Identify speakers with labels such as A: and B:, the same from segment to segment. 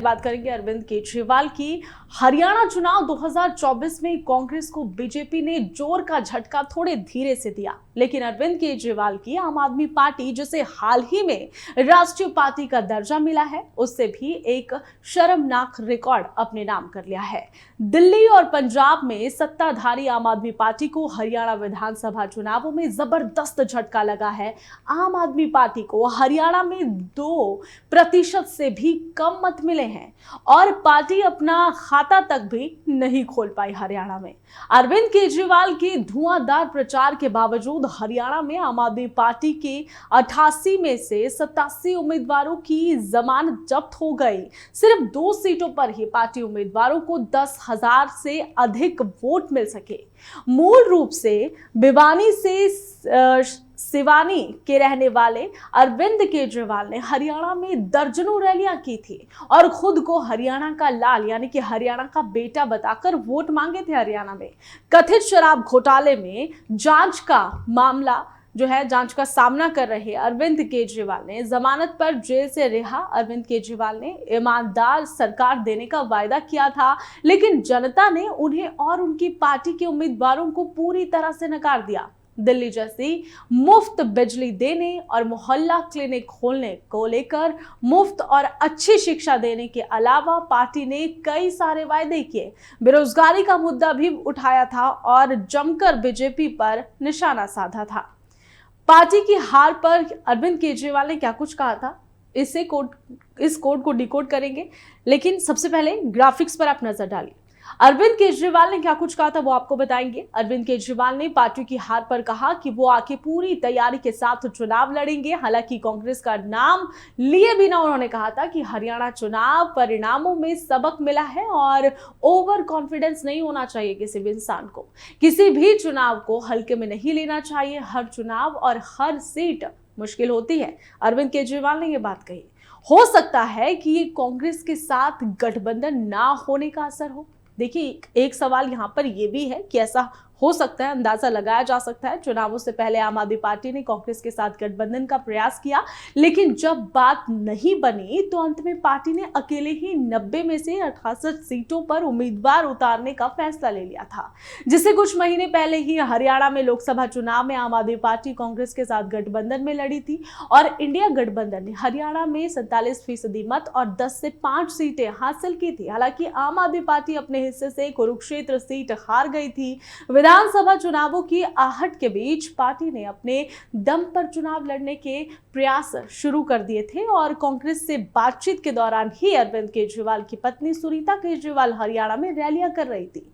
A: बात करेंगे अरविंद केजरीवाल की। हरियाणा चुनाव 2024 में कांग्रेस को बीजेपी ने जोर का झटका थोड़े धीरे से दिया, लेकिन अरविंद केजरीवाल की आम आदमी पार्टी, जिसे हाल ही में राष्ट्रीय पार्टी का दर्जा मिला है, उससे भी एक शर्मनाक रिकॉर्ड अपने नाम कर लिया है। दिल्ली और पंजाब में सत्ताधारी आम आदमी पार्टी को हरियाणा विधानसभा चुनावों में जबरदस्त झटका लगा है। आम आदमी पार्टी को हरियाणा में 2% से भी कम मत मिले हैं और पार्टी अपना खाता तक भी नहीं खोल पाई हरियाणा में। अरविंद केजरीवाल के धुआंधार प्रचार के बावजूद हरियाणा में आम आदमी पार्टी के 88 में से 87 उम्मीदवारों की जमानत जब्त हो गई। सिर्फ 2 सीटों पर ही पार्टी उम्मीदवारों को 10,000 से अधिक वोट मिल सके। मूल रूप से भिवानी से सिवानी के रहने वाले अरविंद केजरीवाल ने हरियाणा में दर्जनों रैलियां की थी और खुद को हरियाणा का लाल यानी कि हरियाणा का बेटा बताकर वोट मांगे थे। हरियाणा में कथित शराब घोटाले में जांच का सामना कर रहे अरविंद केजरीवाल ने जमानत पर जेल से रिहा अरविंद केजरीवाल ने ईमानदार सरकार देने का वायदा किया था, लेकिन जनता ने उन्हें और उनकी पार्टी के उम्मीदवारों को पूरी तरह से नकार दिया। दिल्ली जैसी मुफ्त बिजली देने और मोहल्ला क्लिनिक खोलने को लेकर मुफ्त और अच्छी शिक्षा देने के अलावा पार्टी ने कई सारे वायदे किए। बेरोजगारी का मुद्दा भी उठाया था और जमकर बीजेपी पर निशाना साधा था। पार्टी की हार पर अरविंद केजरीवाल ने क्या कुछ कहा था, इस कोड को डिकोड करेंगे, लेकिन सबसे पहले ग्राफिक्स पर आप नजर डालिए। अरविंद केजरीवाल ने क्या कुछ कहा था वो आपको बताएंगे। अरविंद केजरीवाल ने पार्टी की हार पर कहा कि वो आके पूरी तैयारी के साथ चुनाव लड़ेंगे। हालांकि कांग्रेस का नाम लिए बिना उन्होंने कहा था कि हरियाणा चुनाव परिणामों में सबक मिला है और ओवर कॉन्फिडेंस नहीं होना चाहिए किसी भी इंसान को। किसी भी चुनाव को हल्के में नहीं लेना चाहिए। हर चुनाव और हर सीट मुश्किल होती है। अरविंद केजरीवाल ने यह बात कही। हो सकता है कि ये कांग्रेस के साथ गठबंधन ना होने का असर हो। देखिए, एक सवाल यहाँ पर यह भी है कि ऐसा हो सकता है, अंदाजा लगाया जा सकता है। चुनावों से पहले आम आदमी पार्टी ने कांग्रेस के साथ गठबंधन का प्रयास किया, लेकिन जब बात नहीं बनी तो अंत में पार्टी ने अकेले ही 90 में से 68 सीटों पर उम्मीदवार उतारने का फैसला ले लिया था, जिसे कुछ महीने पहले ही हरियाणा में लोकसभा चुनाव में आम आदमी पार्टी कांग्रेस के साथ गठबंधन में लड़ी थी और इंडिया गठबंधन ने हरियाणा में 47% मत और 10 से 5 सीटें हासिल की थी। हालांकि आम आदमी पार्टी अपने हिस्से से कुरुक्षेत्र सीट हार गई थी। विधानसभा चुनावों की आहट के बीच पार्टी ने अपने दम पर चुनाव लड़ने के प्रयास शुरू कर दिए थे और कांग्रेस से बातचीत के दौरान ही अरविंद केजरीवाल की पत्नी सुनीता केजरीवाल हरियाणा में रैलियां कर रही थी।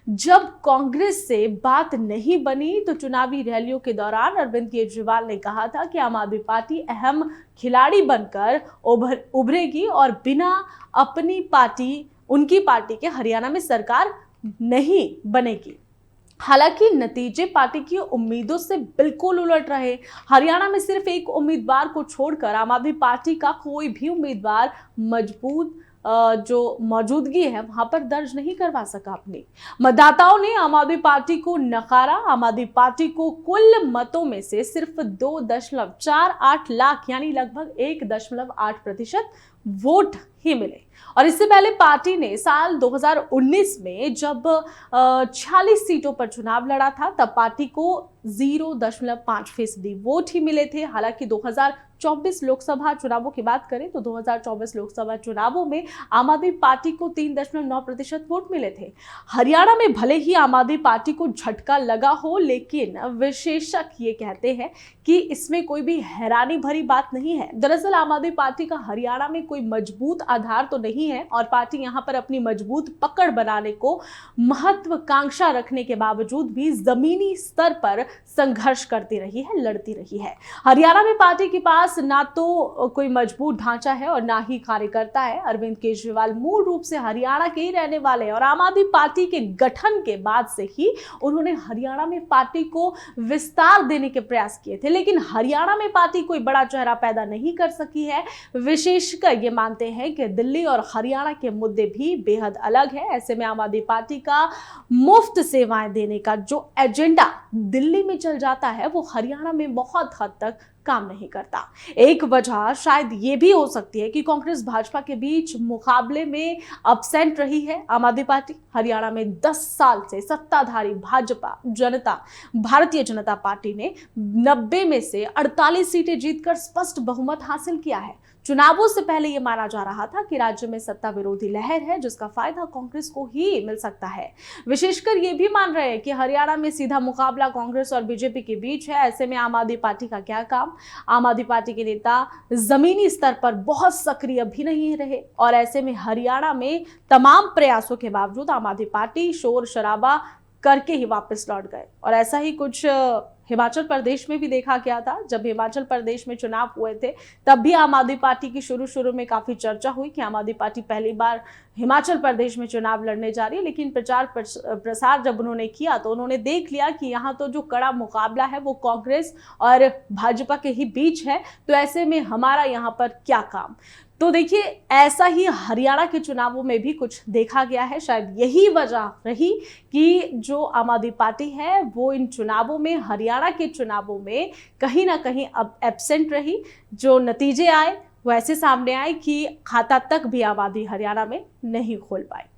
A: जब कांग्रेस से बात नहीं बनी तो चुनावी रैलियों के दौरान अरविंद केजरीवाल ने कहा था कि आम आदमी पार्टी अहम खिलाड़ी बनकर उभरेगी और बिना उनकी पार्टी के हरियाणा में सरकार नहीं बनेगी। हालांकि नतीजे पार्टी की उम्मीदों से बिल्कुल उलट रहे। हरियाणा में सिर्फ एक उम्मीदवार को छोड़कर आम आदमी पार्टी का कोई भी उम्मीदवार मजबूत जो मौजूदगी है वहां पर दर्ज नहीं करवा सका अपनी। मतदाताओं ने आम आदमी पार्टी को नकारा। आम आदमी पार्टी को कुल मतों में से सिर्फ 2.48 लाख यानी लगभग 1.8% वोट ही मिले। और इससे पहले पार्टी ने साल 2019 में जब 46 सीटों पर चुनाव लड़ा था तब पार्टी को 0.5% वोट ही मिले थे। हालांकि 2024 लोकसभा चुनावों की बात करें तो 2024 लोकसभा चुनावों में आम आदमी पार्टी को 3.9% वोट मिले थे। हरियाणा में भले ही आम आदमी पार्टी को झटका लगा हो, लेकिन विशेषज्ञ ये कहते हैं कि इसमें कोई भी हैरानी भरी बात नहीं है। दरअसल आम आदमी पार्टी का हरियाणा में कोई मजबूत आधार तो नहीं है और पार्टी यहां पर अपनी मजबूत पकड़ बनाने को महत्वाकांक्षा रखने के बावजूद भी जमीनी स्तर पर संघर्ष करती रही है, लड़ती रही है। हरियाणा में पार्टी के पास ना तो कोई मजबूत ढांचा है और ना ही कार्यकर्ता है। अरविंद केजरीवाल मूल रूप से हरियाणा के ही रहने वाले और आम आदमी पार्टी के गठन के बाद से ही उन्होंने हरियाणा में पार्टी को विस्तार देने के प्रयास किए थे, लेकिन हरियाणा में पार्टी कोई बड़ा चेहरा पैदा नहीं कर सकी है। विशेषज्ञ ये मानते हैं कि दिल्ली और हरियाणा के मुद्दे भी बेहद अलग है। ऐसे में आम आदमी पार्टी का मुफ्त सेवाएं देने का जो एजेंडा दिल्ली में चल जाता है वो हरियाणा में बहुत हद तक काम नहीं करता। एक वजह शायद ये भी हो सकती है कि कांग्रेस भाजपा के बीच मुकाबले में अब्सेंट रही है आम आदमी पार्टी। हरियाणा में 10 साल से सत्ताधारी भाजपा भारतीय जनता पार्टी ने 90 में से 48 सीटें जीतकर स्पष्ट बहुमत हासिल किया है। चुनावों से पहले यह माना जा रहा था कि राज्य में सत्ता विरोधी लहर है, जिसका फायदा कांग्रेस को ही मिल सकता है। विशेषकर ये भी मान रहे हैं कि हरियाणा में सीधा मुकाबला कांग्रेस और बीजेपी के बीच है। ऐसे में आम आदमी पार्टी का क्या काम? आम आदमी पार्टी के नेता जमीनी स्तर पर बहुत सक्रिय भी नहीं रहे और ऐसे में हरियाणा में तमाम प्रयासों के बावजूद आम आदमी पार्टी शोर शराबा करके ही वापस लौट गए। और ऐसा ही कुछ हिमाचल प्रदेश में भी देखा गया था। जब हिमाचल प्रदेश में चुनाव हुए थे तब भी आम आदमी पार्टी की शुरू में काफी चर्चा हुई कि आम आदमी पार्टी पहली बार हिमाचल प्रदेश में चुनाव लड़ने जा रही है, लेकिन प्रचार प्रसार जब उन्होंने किया तो उन्होंने देख लिया कि यहाँ तो जो कड़ा मुकाबला है वो कांग्रेस और भाजपा के ही बीच है, तो ऐसे में हमारा यहाँ पर क्या काम। तो देखिए, ऐसा ही हरियाणा के चुनावों में भी कुछ देखा गया है। शायद यही वजह रही कि जो आम आदमी पार्टी है वो इन चुनावों में, हरियाणा के चुनावों में कहीं ना कहीं अब एब्सेंट रही। जो नतीजे आए वो ऐसे सामने आए कि खाता तक भी आम आदमी हरियाणा में नहीं खोल पाए।